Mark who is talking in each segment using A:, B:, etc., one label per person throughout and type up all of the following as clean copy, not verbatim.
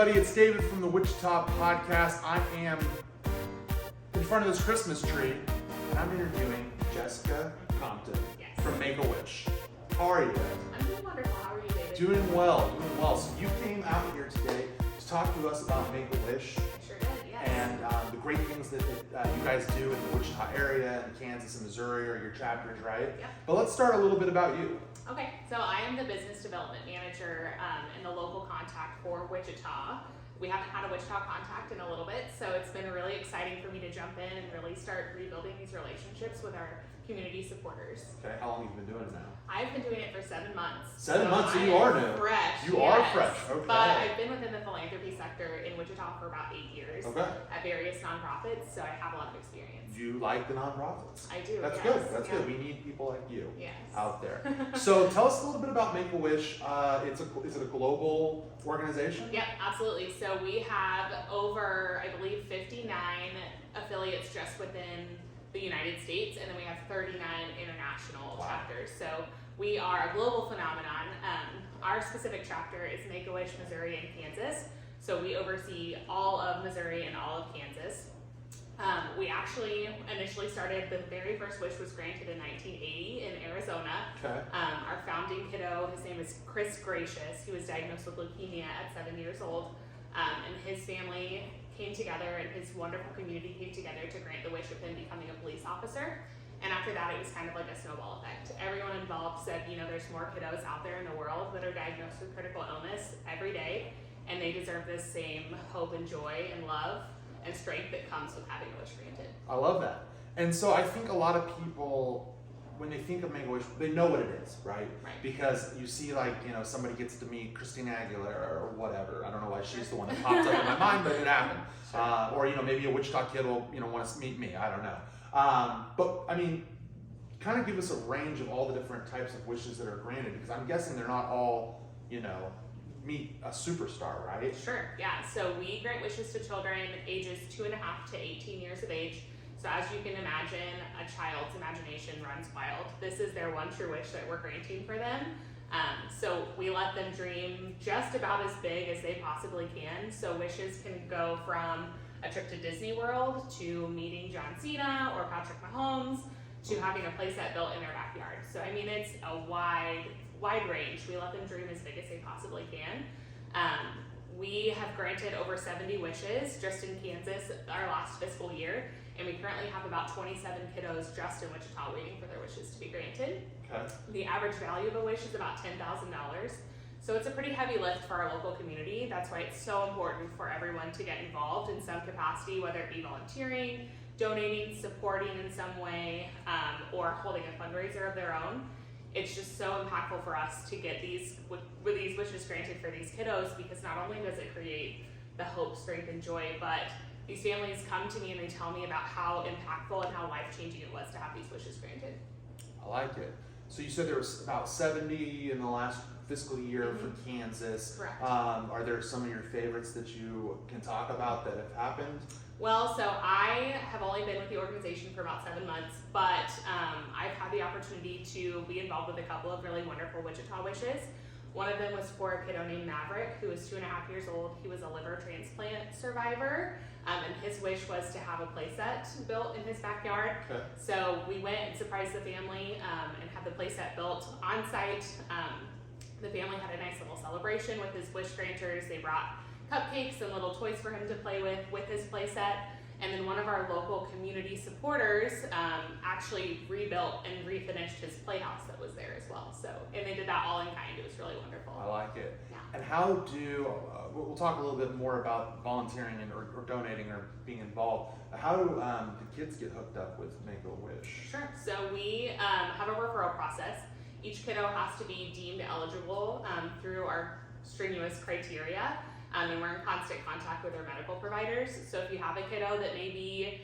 A: everybody, it's David from the Wichita podcast. I am in front of this Christmas tree, and I'm interviewing Jessica Compton from MakeAWish. How are you?
B: I'm doing wonderful. How are you, David?
A: Doing well. So you came out here today to talk to us about MakeAWish.
B: I sure did, yes.
A: And the great things that you guys do in the Wichita area, and Kansas and Missouri are your chapters, right?
B: Yep.
A: But let's start a little bit about you.
B: Okay, so I am the business development manager and the local contact for Wichita. We haven't had a Wichita contact in a little bit, so it's been really exciting for me to jump in and really start rebuilding these relationships with our community supporters.
A: Okay, how long have you been doing it now?
B: I've been doing it for 7 months.
A: 7 months, so you are new.
B: Fresh.
A: You are fresh, okay.
B: But I've been within the philanthropy sector in Wichita for about 8 years at various nonprofits, so I have a lot of experience.
A: You like the nonprofits?
B: I do.
A: That's
B: yes.
A: good. That's good. We need people like you out there. So tell us a little bit about MakeAWish. Is it a global organization?
B: Yep, absolutely. So we have over, I believe, 59 affiliates just within the United States, and then we have 39 international chapters. So we are a global phenomenon. Our specific chapter is MakeAWish Missouri and Kansas. So we oversee all of Missouri and all of Kansas. We actually initially started, the very first wish was granted in 1980 in Arizona.
A: Okay.
B: Our founding kiddo, his name is Chris Gracious. He was diagnosed with leukemia at 7 years old. And his family came together and his wonderful community came together to grant the wish of him becoming a police officer. And after that, it was kind of like a snowball effect. Everyone involved said, you know, there's more kiddos out there in the world that are diagnosed with critical illness every day, and they deserve this same hope and joy and love and strength that comes with having a wish granted.
A: I love that. And so I think a lot of people, when they think of MakeAWish, they know what it is, right? Because you see, like, you know, somebody gets to meet Christina Aguilera or whatever. I don't know why she's the one that popped up in my mind, but it happened. Or, you know, maybe a Wichita kid will, you know, want to meet me. I don't know. But I mean, kind of give us a range of all the different types of wishes that are granted, because I'm guessing they're not all, you know, meet a superstar, right?
B: Sure, yeah. So we grant wishes to children ages 2.5 to 18 years of age. So as you can imagine, a child's imagination runs wild. This is their one true wish that we're granting for them. So we let them dream just about as big as they possibly can. So wishes can go from a trip to Disney World to meeting John Cena or Patrick Mahomes to having a playset built in their backyard. So I mean, it's a wide range. We let them dream as big as they possibly can. We have granted over 70 wishes just in Kansas our last fiscal year, and we currently have about 27 kiddos just in Wichita waiting for their wishes to be granted. Okay. The average value of a wish is about $10,000. So it's a pretty heavy lift for our local community. That's why it's so important for everyone to get involved in some capacity, whether it be volunteering, donating, supporting in some way, or holding a fundraiser of their own. It's just so impactful for us to get these wishes granted for these kiddos, because not only does it create the hope, strength, and joy, but these families come to me and they tell me about how impactful and how life-changing it was to have these wishes granted.
A: I like it. So you said there was about 70 in the last fiscal year for Kansas.
B: Correct.
A: Are there some of your favorites that you can talk about that have happened?
B: Well, so I have only been with the organization for about 7 months, but I've had the opportunity to be involved with a couple of really wonderful Wichita wishes. One of them was for a kiddo named Maverick, who was 2.5 years old. He was a liver transplant survivor, and his wish was to have a playset built in his backyard. Okay. So we went and surprised the family and had the playset built on site. The family had a nice little celebration with his wish granters. They brought cupcakes and little toys for him to play with his playset. And then one of our local community supporters actually rebuilt and refinished his playhouse that was there as well. So, and they did that all in kind. It was really wonderful.
A: I like it.
B: Yeah.
A: And how do, we'll talk a little bit more about volunteering and or donating or being involved. How do the kids get hooked up with MakeAWish?
B: Sure. So we have a referral process. Each kiddo has to be deemed eligible through our strenuous criteria. And we're in constant contact with our medical providers. So if you have a kiddo that may be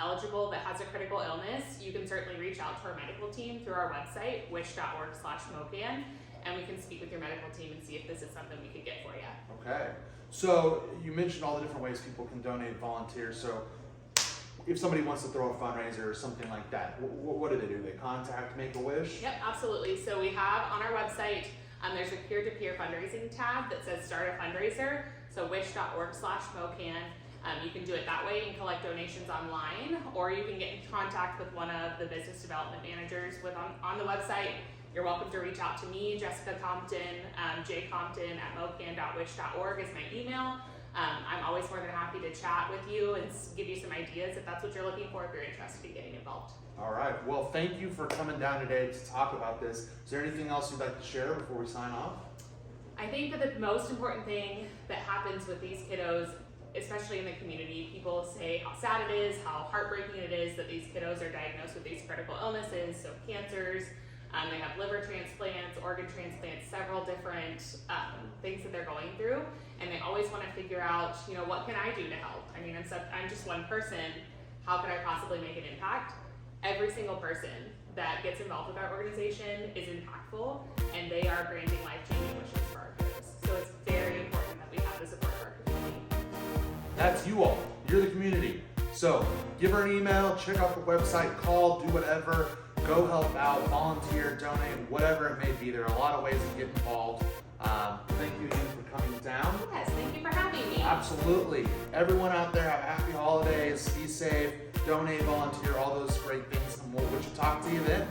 B: eligible that has a critical illness, you can certainly reach out to our medical team through our website, wish.org/Spokane, and we can speak with your medical team and see if this is something we could get for you.
A: Okay. So you mentioned all the different ways people can donate, volunteer. So if somebody wants to throw a fundraiser or something like that, what do? They contact MakeAWish?
B: Yep, absolutely. So we have on our website, there's a peer-to-peer fundraising tab that says start a fundraiser. So wish.org/Spokane. You can do it that way and collect donations online, or you can get in contact with one of the business development managers on the website. You're welcome to reach out to me, Jessica Compton, jcompton@mocane.wish.org is my email. I'm always more than happy to chat with you and give you some ideas if that's what you're looking for, if you're interested in getting involved.
A: All right. Well, thank you for coming down today to talk about this. Is there anything else you'd like to share before we sign off?
B: I think that the most important thing that happens with these kiddos, especially in the community, people say how sad it is, how heartbreaking it is that these kiddos are diagnosed with these critical illnesses, so cancers, they have liver transplants, organ transplants, several different things that they're going through, and they always want to figure out, what can I do to help? I mean, I'm just one person, how could I possibly make an impact? Every single person that gets involved with our organization is impactful, and they are granting life-changing wishes for our kids. So it's very important that we have the support of our community.
A: That's you all. You're the community. So give her an email, check out the website, call, do whatever, go help out, volunteer, donate, whatever it may be. There are a lot of ways to get involved. Thank you again for coming down.
B: Yes, thank you for having me.
A: Absolutely. Everyone out there, have happy holidays, be safe, donate, volunteer, all those great things, and we'll talk to you then.